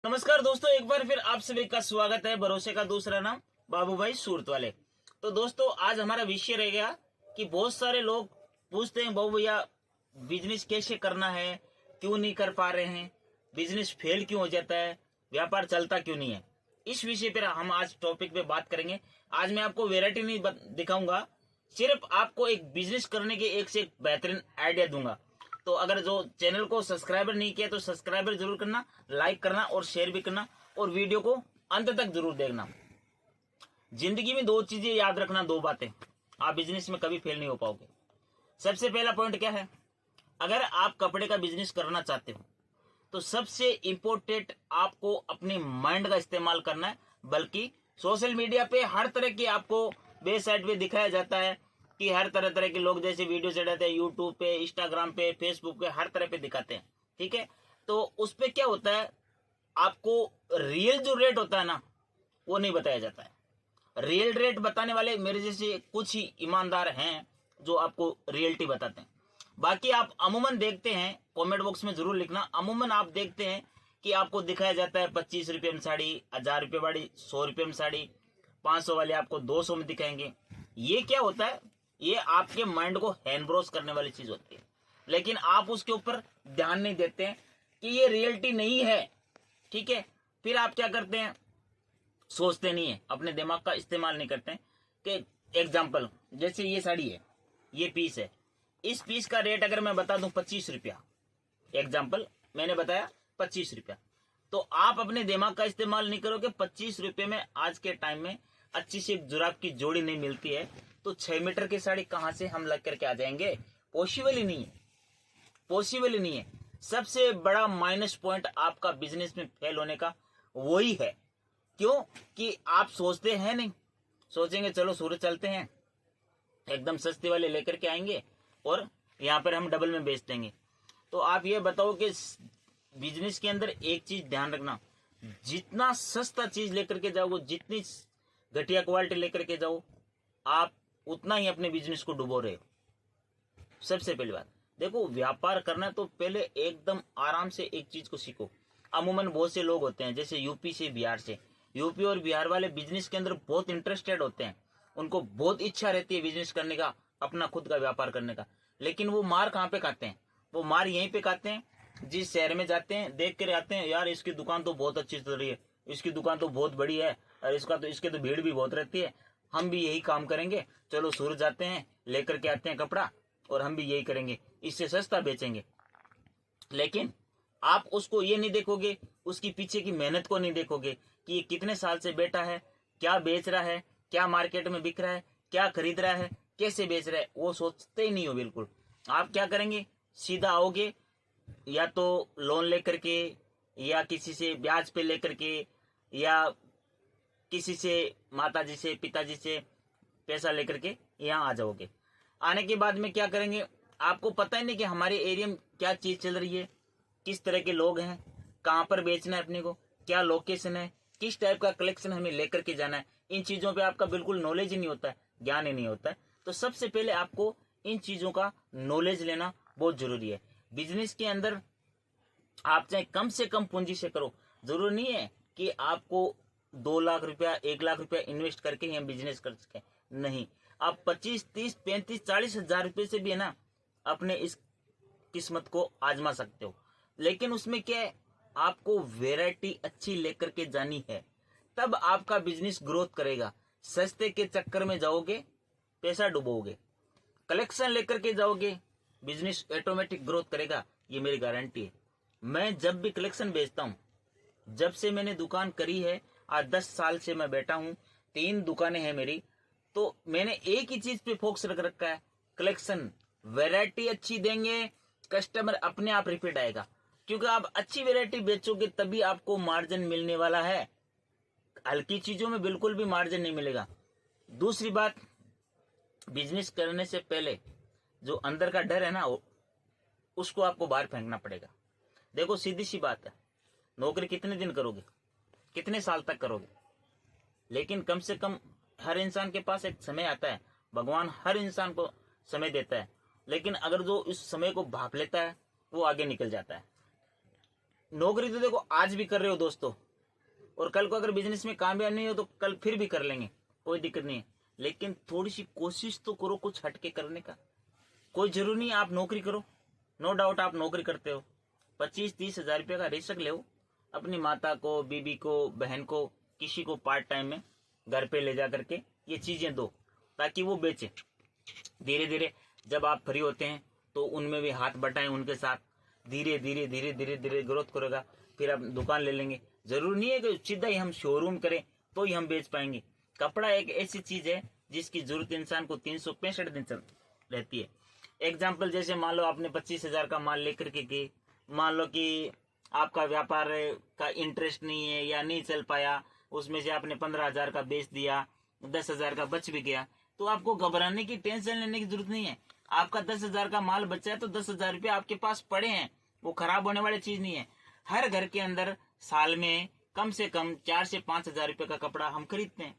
नमस्कार दोस्तों, एक बार फिर आप सभी का स्वागत है। भरोसे का दूसरा नाम बाबू भाई सूरत वाले। तो दोस्तों, आज हमारा विषय रहेगा कि बहुत सारे लोग पूछते हैं, बाबू भैया बिजनेस कैसे करना है, क्यों नहीं कर पा रहे हैं, बिजनेस फेल क्यों हो जाता है, व्यापार चलता क्यों नहीं है। इस विषय पर हम आज टॉपिक पे बात करेंगे। आज मैं आपको वैरायटी नहीं दिखाऊंगा, सिर्फ आपको एक बिजनेस करने के एक से एक बेहतरीन आइडिया दूंगा। तो अगर जो चैनल को सब्सक्राइबर नहीं किया तो सब्सक्राइबर जरूर करना, लाइक करना और शेयर भी करना, और वीडियो को अंत तक जरूर देखना। जिंदगी में दो चीजें याद रखना, दो बातें, आप बिजनेस में कभी फेल नहीं हो पाओगे। सबसे पहला पॉइंट क्या है, अगर आप कपड़े का बिजनेस करना चाहते हो तो सबसे इंपॉर्टेंट आपको अपने माइंड का इस्तेमाल करना है। बल्कि सोशल मीडिया पे हर तरह की आपको वेबसाइट पे दिखाया जाता है कि हर तरह तरह के लोग जैसे वीडियो चढ़ाते हैं, यूट्यूब पे, इंस्टाग्राम पे, फेसबुक पे, हर तरह पे दिखाते हैं। ठीक है, तो उस पे क्या होता है, आपको रियल जो रेट होता है ना, वो नहीं बताया जाता है। रियल रेट बताने वाले मेरे जैसे कुछ ही ईमानदार हैं जो आपको रियलिटी बताते हैं। बाकी आप अमूमन देखते हैं, कमेंट बॉक्स में जरूर लिखना, अमूमन आप देखते हैं कि आपको दिखाया जाता है 25 रुपये में साड़ी, 1000 रुपये वाली 100 रुपये में साड़ी, 500 वाले आपको 200 में दिखाएंगे। ये क्या होता है, ये आपके माइंड को हैंड ब्रोस करने वाली चीज होती है। लेकिन आप उसके ऊपर ध्यान नहीं देते हैं कि ये रियलिटी नहीं है। ठीक है, फिर आप क्या करते हैं, सोचते नहीं है, अपने दिमाग का इस्तेमाल नहीं करते हैं। कि एग्जाम्पल जैसे ये साड़ी है, ये पीस है, इस पीस का रेट अगर मैं बता दूं 25 रुपया, एग्जाम्पल मैंने बताया 25 रुपया, तो आप अपने दिमाग का इस्तेमाल नहीं करोगे। 25 रुपये में आज के टाइम में अच्छी सी जुराब की जोड़ी नहीं मिलती है, तो 6 मीटर की साड़ी कहां से हम लग करके आ जाएंगे। पॉसिबल ही नहीं है, पॉसिबल ही नहीं है। सबसे बड़ा माइनस पॉइंट आपका बिजनेस में फेल होने का वही है। क्यों कि आप सोचते हैं नहीं, सोचेंगे चलो सूरत चलते हैं, एकदम सस्ते वाले लेकर के आएंगे और यहाँ पर हम डबल में बेच देंगे। तो आप ये बताओ कि बिजनेस के अंदर एक चीज ध्यान रखना, जितना सस्ता चीज लेकर के जाओगे, जितनी घटिया क्वालिटी लेकर के जाओ, आप उतना ही अपने बिजनेस को डुबो रहे हो। सबसे पहली बात देखो, व्यापार करना तो पहले एकदम आराम से एक चीज को सीखो। अमूमन बहुत से लोग होते हैं जैसे यूपी से, बिहार से, यूपी और बिहार वाले बिजनेस के अंदर बहुत इंटरेस्टेड होते हैं, उनको बहुत इच्छा रहती है बिजनेस करने का, अपना खुद का व्यापार करने का। लेकिन वो मार कहाँ पे खाते हैं, वो मार यहीं पे खाते हैं जिस शहर में जाते हैं, देख कर आते हैं, यार इसकी दुकान तो बहुत अच्छी चल रही है, इसकी दुकान तो बहुत बड़ी है, और इसके तो भीड़ भी बहुत रहती है, हम भी यही काम करेंगे, चलो सूरत जाते हैं, लेकर के आते हैं कपड़ा, और हम भी यही करेंगे, इससे सस्ता बेचेंगे। लेकिन आप उसको ये नहीं देखोगे, उसकी पीछे की मेहनत को नहीं देखोगे कि ये कितने साल से बैठा है, क्या बेच रहा है, क्या मार्केट में बिक रहा है, क्या खरीद रहा है, कैसे बेच रहा है, वो सोचते ही नहीं हो बिल्कुल। आप क्या करेंगे, सीधा आओगे, या तो लोन लेकर के, या किसी से ब्याज पे लेकर के, या किसी से माता जी से, पिताजी से पैसा लेकर के यहाँ आ जाओगे। आने के बाद में क्या करेंगे, आपको पता ही नहीं कि हमारे एरिया में क्या चीज चल रही है, किस तरह के लोग हैं, कहाँ पर बेचना है अपने को, क्या लोकेशन है, किस टाइप का कलेक्शन हमें लेकर के जाना है। इन चीजों पे आपका बिल्कुल नॉलेज ही नहीं होता है, ज्ञान ही नहीं होता है। तो सबसे पहले आपको इन चीजों का नॉलेज लेना बहुत जरूरी है। बिजनेस के अंदर आप चाहे कम से कम पूंजी से करो, जरूरी नहीं है कि आपको 2 लाख रुपया, 1 लाख रुपया इन्वेस्ट करके ही हम बिजनेस कर सके। नहीं, आप 25, 30, 35, 40 हजार रुपये से भी है ना अपने इस किस्मत को आजमा सकते हो। लेकिन उसमें क्या है, आपको वैरायटी अच्छी लेकर के जानी है, तब आपका बिजनेस ग्रोथ करेगा। सस्ते के चक्कर में जाओगे, पैसा डुबोगे। कलेक्शन लेकर के जाओगे, बिजनेस ऑटोमेटिक ग्रोथ करेगा, ये मेरी गारंटी है। मैं जब भी कलेक्शन बेचता हूं, जब से मैंने दुकान करी है, आज 10 साल से मैं बैठा हूं, 3 दुकानें हैं मेरी, तो मैंने एक ही चीज पे फोकस रख रखा है, कलेक्शन। वैरायटी अच्छी देंगे, कस्टमर अपने आप रिपीट आएगा, क्योंकि आप अच्छी वैरायटी बेचोगे तभी आपको मार्जिन मिलने वाला है। हल्की चीजों में बिल्कुल भी मार्जिन नहीं मिलेगा। दूसरी बात, बिजनेस करने से पहले जो अंदर का डर है ना, उसको आपको बाहर फेंकना पड़ेगा। देखो सीधी सी बात है, नौकरी कितने दिन करोगे, कितने साल तक करोगे, लेकिन कम से कम हर इंसान के पास एक समय आता है, भगवान हर इंसान को समय देता है। लेकिन अगर जो इस समय को भाप लेता है वो आगे निकल जाता है। नौकरी तो देखो आज भी कर रहे हो दोस्तों, और कल को अगर बिजनेस में कामयाब नहीं हो तो कल फिर भी कर लेंगे, कोई दिक्कत नहीं है। लेकिन थोड़ी सी कोशिश तो करो कुछ हटके करने का। कोई जरूरी नहीं आप नौकरी करो, नो डाउट आप नौकरी करते हो, 25-30 हजार रुपये का रिस्क ले, अपनी माता को, बीबी को, बहन को, किसी को पार्ट टाइम में घर पे ले जा करके ये चीजें दो, ताकि वो बेचे। धीरे धीरे जब आप फ्री होते हैं तो उनमें भी हाथ बटाएं उनके साथ, धीरे धीरे धीरे धीरे धीरे ग्रोथ करेगा। फिर आप दुकान ले लेंगे। जरूरी नहीं है कि सीधा ही हम शोरूम करें तो ही हम बेच पाएंगे। कपड़ा एक ऐसी चीज है जिसकी जरूरत इंसान को 365 दिन चल रहती है। एग्जाम्पल जैसे मान लो आपने 25,000 का माल लेकर के गए, मान लो कि आपका व्यापार का इंटरेस्ट नहीं है या नहीं चल पाया, उसमें से आपने 15,000 का बेच दिया, 10,000 का बच भी गया, तो आपको घबराने की, टेंशन लेने की जरूरत नहीं है। आपका 10,000 का माल बचा है तो 10,000 रुपये आपके पास पड़े हैं, वो खराब होने वाली चीज नहीं है। हर घर के अंदर साल में कम से कम 4 से 5,000 रुपये का कपड़ा हम खरीदते हैं,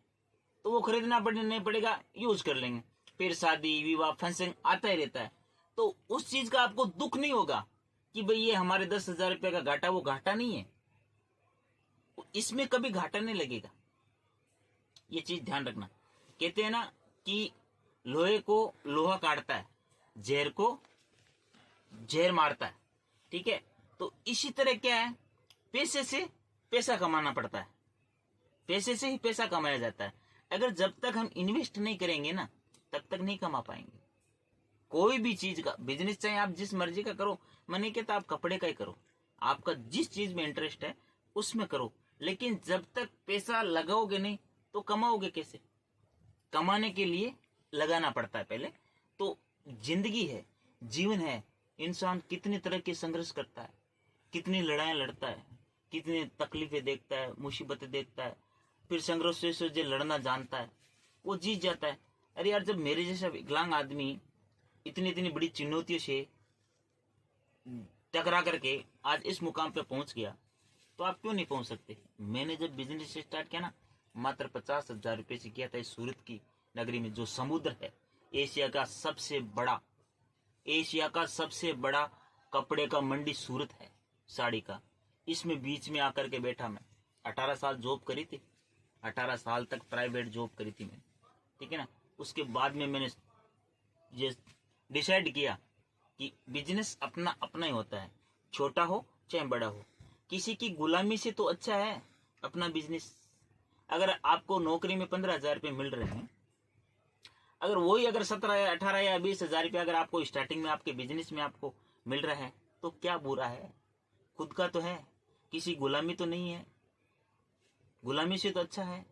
तो वो खरीदना नहीं पड़ेगा, यूज कर लेंगे। फिर शादी विवाह फंक्शन आता ही रहता है, तो उस चीज का आपको दुख नहीं होगा कि भाई ये हमारे 10,000 रुपये का घाटा, वो घाटा नहीं है, इसमें कभी घाटा नहीं लगेगा। ये चीज ध्यान रखना। कहते हैं ना कि लोहे को लोहा काटता है, जहर को जहर मारता है, ठीक है। तो इसी तरह क्या है, पैसे से पैसा कमाना पड़ता है, पैसे से ही पैसा कमाया जाता है। अगर जब तक हम इन्वेस्ट नहीं करेंगे ना, तब तक नहीं कमा पाएंगे। कोई भी चीज का बिजनेस चाहे आप जिस मर्जी का करो, मैं नहीं कहता आप कपड़े का ही करो, आपका जिस चीज में इंटरेस्ट है उसमें करो, लेकिन जब तक पैसा लगाओगे नहीं तो कमाओगे कैसे? कमाने के लिए लगाना पड़ता है पहले। तो जिंदगी है, जीवन है, इंसान कितनी तरह के संघर्ष करता है, कितनी लड़ाइयां लड़ता है, कितनी तकलीफें देखता है, मुसीबतें देखता है, फिर संघर्ष से जो लड़ना जानता है वो जीत जाता है। अरे यार, जब मेरे जैसा विकलांग आदमी इतनी इतनी बड़ी चुनौतियों से टकरा करके आज इस मुकाम पे पहुंच गया, तो आप क्यों नहीं पहुंच सकते? मैंने जब बिजनेस स्टार्ट किया ना, मात्र 50,000 रुपये से किया था इस सूरत की नगरी में, जो समुद्र है, एशिया का सबसे बड़ा कपड़े का मंडी सूरत है, साड़ी का। इसमें बीच में आकर के बैठा मैं, 18 साल जॉब करी थी, 18 साल तक प्राइवेट जॉब करी थी मैंने, ठीक है ना। उसके बाद में मैंने ये डिसाइड किया कि बिजनेस अपना अपना ही होता है, छोटा हो चाहे बड़ा हो। किसी की गुलामी से तो अच्छा है अपना बिजनेस। अगर आपको नौकरी में 15,000 रुपये मिल रहे हैं, अगर वही अगर 17 या 18 या 20,000 रुपये अगर आपको स्टार्टिंग में आपके बिजनेस में आपको मिल रहा है, तो क्या बुरा है? खुद का तो है, किसी गुलामी तो नहीं है, गुलामी से तो अच्छा है।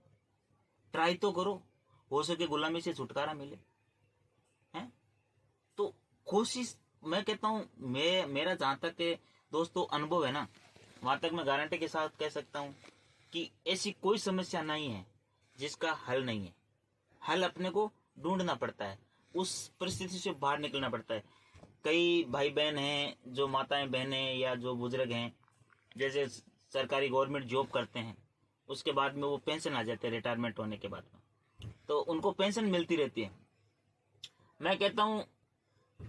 ट्राई तो करो, हो सके गुलामी से छुटकारा मिले, हैं? तो कोशिश, मैं कहता हूँ, मेरा जहाँ तक दोस्तों अनुभव है ना, वहां तक मैं गारंटी के साथ कह सकता हूँ कि ऐसी कोई समस्या नहीं है जिसका हल नहीं है। हल अपने को ढूंढना पड़ता है, उस परिस्थिति से बाहर निकलना पड़ता है। कई भाई बहन हैं, जो माताएं बहनें या जो बुजुर्ग हैं, जैसे सरकारी गवर्नमेंट जॉब करते हैं, उसके बाद में वो पेंशन आ जाते हैं रिटायरमेंट होने के बाद में, तो उनको पेंशन मिलती रहती है। मैं कहता हूँ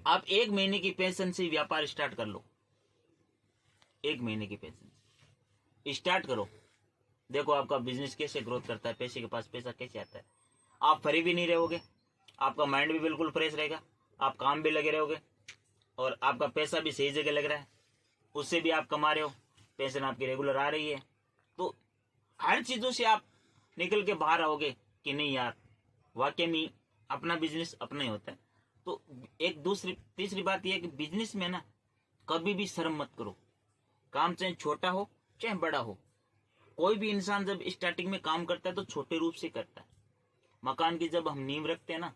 आप 1 महीने की पेंशन से व्यापार स्टार्ट कर लो, 1 महीने की पेंशन स्टार्ट करो, देखो आपका बिजनेस कैसे ग्रोथ करता है, पैसे के पास पैसा कैसे आता है। आप फ्री भी नहीं रहोगे, आपका माइंड भी बिल्कुल फ्रेश रहेगा, आप काम भी लगे रहोगे, और आपका पैसा भी सही जगह लग रहा है, उससे भी आप कमा रहे हो, पेंशन आपकी रेगुलर आ रही है। तो हर चीज़ों से आप निकल के बाहर आओगे कि नहीं यार, वाकई में अपना बिजनेस अपना ही होता है। तो एक तीसरी बात यह है कि बिजनेस में ना कभी भी शर्म मत करो, काम चाहे छोटा हो चाहे बड़ा हो। कोई भी इंसान जब स्टार्टिंग में काम करता है तो छोटे रूप से करता है। मकान की जब हम नींव रखते हैं ना,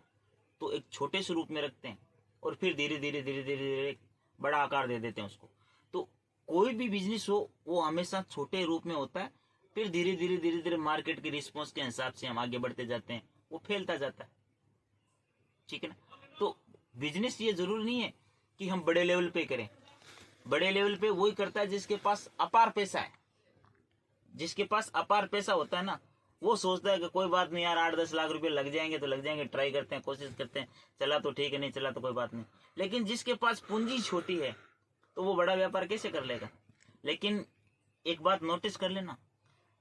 तो एक छोटे से रूप में रखते हैं, और फिर धीरे धीरे धीरे धीरे धीरे बड़ा आकार दे देते हैं उसको। तो कोई भी बिजनेस हो वो हमेशा छोटे रूप में होता है, फिर धीरे धीरे धीरे धीरे मार्केट के रिस्पॉन्स के हिसाब से हम आगे बढ़ते जाते हैं, वो फैलता जाता है, ठीक है ना। तो बिजनेस ये जरूरी नहीं है कि हम बड़े लेवल पे करें। बड़े लेवल पे वही करता है जिसके पास अपार पैसा है। जिसके पास अपार पैसा होता है ना, वो सोचता है कि कोई बात नहीं यार, 8-10 लाख रुपए लग जाएंगे तो लग जाएंगे, ट्राई करते हैं, कोशिश करते हैं, चला तो ठीक है, नहीं चला तो कोई बात नहीं। लेकिन जिसके पास पूंजी छोटी है तो वो बड़ा व्यापार कैसे कर लेगा? लेकिन एक बात नोटिस कर लेना,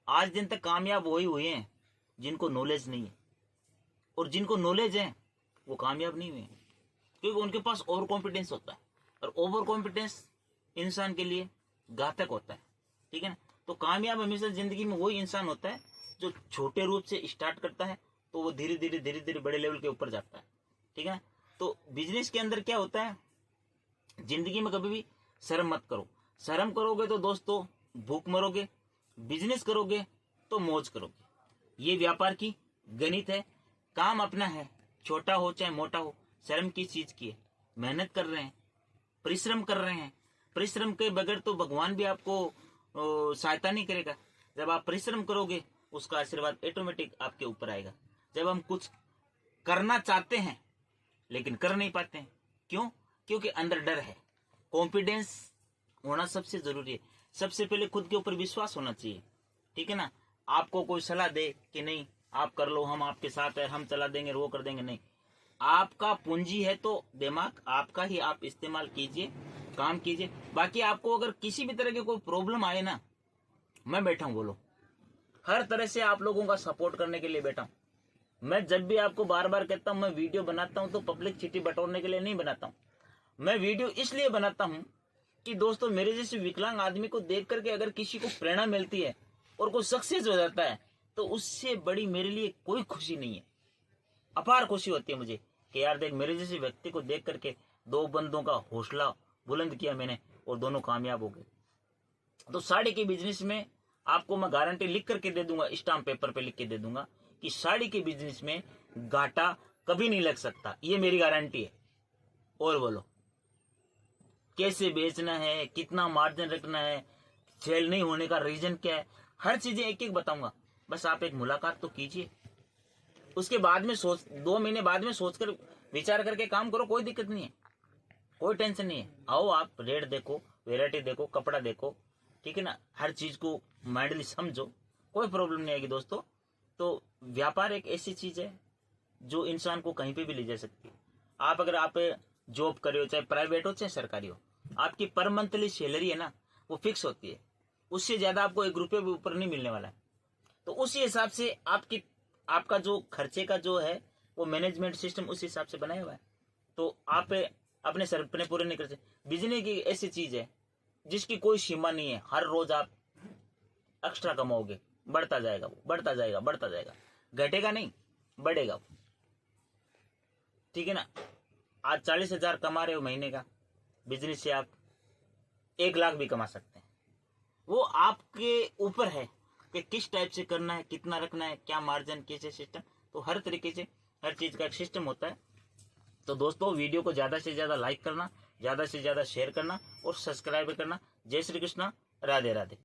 आज दिन तक कामयाब वही हुए हैं जिनको नॉलेज नहीं है, और जिनको नॉलेज है वो कामयाब नहीं हुए, क्योंकि उनके पास ओवर कॉन्फिडेंस होता है, और ओवर कॉन्फिडेंस इंसान के लिए घातक होता है। ठीक है ना। तो कामयाब हमेशा जिंदगी में वही इंसान होता है जो छोटे रूप से स्टार्ट करता है, तो वो धीरे धीरे बड़े लेवल के ऊपर जाता है। ठीक है ना। तो बिजनेस के अंदर क्या होता है, जिंदगी में कभी भी शर्म मत करो। शर्म करोगे तो दोस्तों भूख मरोगे, बिजनेस करोगे तो मौज करोगे। ये व्यापार की गणित है। काम अपना है, छोटा हो चाहे मोटा हो। शर्म किस चीज की है? मेहनत कर रहे हैं, परिश्रम कर रहे हैं। परिश्रम के बगैर तो भगवान भी आपको सहायता नहीं करेगा। जब आप परिश्रम करोगे उसका आशीर्वाद ऑटोमेटिक आपके ऊपर आएगा। जब हम कुछ करना चाहते हैं लेकिन कर नहीं पाते हैं, क्यों? क्योंकि अंदर डर है। कॉन्फिडेंस होना सबसे जरूरी है। सबसे पहले खुद के ऊपर विश्वास होना चाहिए। ठीक है ना। आपको कोई सलाह दे कि नहीं आप कर लो, हम आपके साथ है, हम चला देंगे, वो कर देंगे, नहीं। आपका पूंजी है तो दिमाग आपका ही, आप इस्तेमाल कीजिए, काम कीजिए। बाकी आपको अगर किसी भी तरह की कोई प्रॉब्लम आए ना, मैं बैठा हूं, बोलो। हर तरह से आप लोगों का सपोर्ट करने के लिए बैठा हूं। मैं जब भी आपको बार बार कहता हूं मैं वीडियो बनाता हूं तो पब्लिसिटी बटोरने के लिए नहीं बनाता हूं। मैं वीडियो इसलिए बनाता हूं कि दोस्तों मेरे जैसे विकलांग आदमी को देख करके अगर किसी को प्रेरणा मिलती है और कोई सक्सेस हो जाता है तो उससे बड़ी मेरे लिए कोई खुशी नहीं है। अपार खुशी होती है मुझे कि यार देख, मेरे जैसे व्यक्ति को देख करके दो बंदों का हौसला बुलंद किया मैंने और दोनों कामयाब हो गए। तो साड़ी के बिजनेस में आपको मैं गारंटी लिख करके दे दूंगा, स्टाम्प पेपर पे लिख के दे दूंगा कि साड़ी के बिजनेस में घाटा कभी नहीं लग सकता, ये मेरी गारंटी है। और बोलो कैसे बेचना है, कितना मार्जिन रखना है, सेल नहीं होने का रीजन क्या है, हर चीजें एक एक बताऊंगा। बस आप एक मुलाकात तो कीजिए, उसके बाद में सोच, 2 महीने बाद में सोचकर विचार करके काम करो, कोई दिक्कत नहीं है, कोई टेंशन नहीं है। आओ आप रेट देखो, वेराइटी देखो, कपड़ा देखो, ठीक है ना, हर चीज को माइंडली समझो, कोई प्रॉब्लम नहीं आएगी दोस्तों। तो व्यापार एक ऐसी चीज है जो इंसान को कहीं पे भी ले जा सकती है। आप अगर आप जॉब कर रहे हो, चाहे प्राइवेट हो चाहे सरकारी हो, आपकी पर मंथली सैलरी है ना वो फिक्स होती है, उससे ज्यादा आपको 1 रुपये भी ऊपर नहीं मिलने वाला है। तो उसी हिसाब से आपका जो खर्चे का जो है वो मैनेजमेंट सिस्टम उस हिसाब से बनाया हुआ है। तो आप अपने सपने पूरे नहीं कर सकते। बिजनेस की ऐसी चीज है जिसकी कोई सीमा नहीं है। हर रोज आप एक्स्ट्रा कमाओगे, बढ़ता जाएगा, वो बढ़ता जाएगा, बढ़ता जाएगा, घटेगा नहीं, बढ़ेगा। ठीक है ना। आज 40,000 कमा रहे हो महीने का, बिजनेस से आप 1 लाख भी कमा सकते हैं। वो आपके ऊपर है कि किस टाइप से करना है, कितना रखना है, क्या मार्जिन, कैसे सिस्टम। तो हर तरीके से हर चीज का एक सिस्टम होता है। तो दोस्तों वीडियो को ज्यादा से ज्यादा लाइक करना, ज्यादा से ज्यादा शेयर करना और सब्सक्राइब करना। जय श्री कृष्णा, राधे राधे।